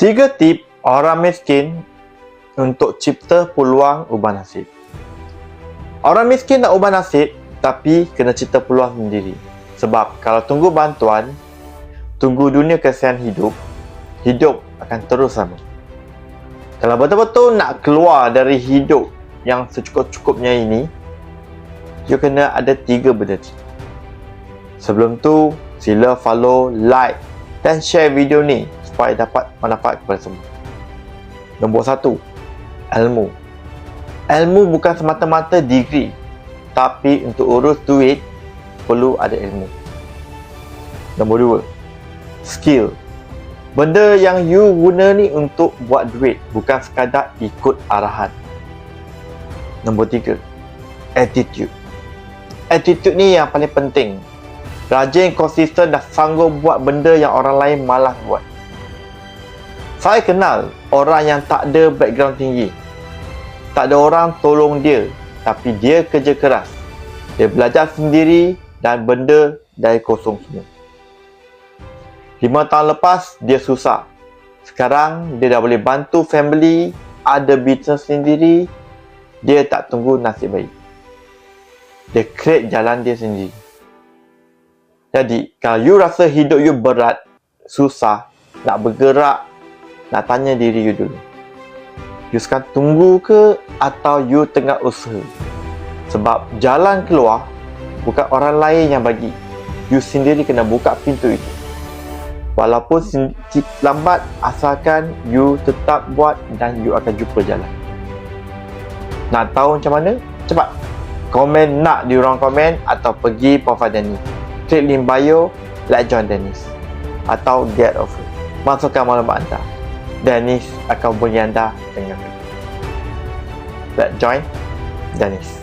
3 tip orang miskin untuk cipta peluang ubah nasib. Orang miskin nak ubah nasib, tapi kena cipta peluang sendiri. Sebab kalau tunggu bantuan, tunggu dunia kesian hidup akan terus sama. Kalau betul-betul nak keluar dari hidup yang secukup-cukupnya ini, you kena ada 3 benda. Sebelum tu, sila follow, like dan share video ni supaya dapat manfaat kepada semua. Nombor 1, ilmu. Ilmu bukan semata-mata degree, tapi untuk urus duit perlu ada ilmu. Nombor 2, skill. Benda yang you guna ni untuk buat duit, bukan sekadar ikut arahan. Nombor 3, attitude. Attitude ni yang paling penting. Rajin, konsisten dan sanggup buat benda yang orang lain malas buat. Saya kenal orang yang tak ada background tinggi. Tak ada orang tolong dia, tapi dia kerja keras. Dia belajar sendiri dan benda dari kosong semua. 5 tahun lepas, dia susah. Sekarang, dia dah boleh bantu family, ada bisnes sendiri. Dia tak tunggu nasib baik. Dia create jalan dia sendiri. Jadi, kalau you rasa hidup you berat, susah, nak bergerak, nak tanya diri you dulu. You sekarang tunggu ke atau you tengah usaha? Sebab jalan keluar bukan orang lain yang bagi. You sendiri kena buka pintu itu. Walaupun lambat, asalkan you tetap buat dan you akan jumpa jalan. Nak tahu macam mana? Cepat komen nak di ruang komen atau pergi profile Dennis. Klik link bio, like join Dennis atau get offer. Masukkan maklumat anda. Dennis akan hubungi anda dengan Let's join Dennis.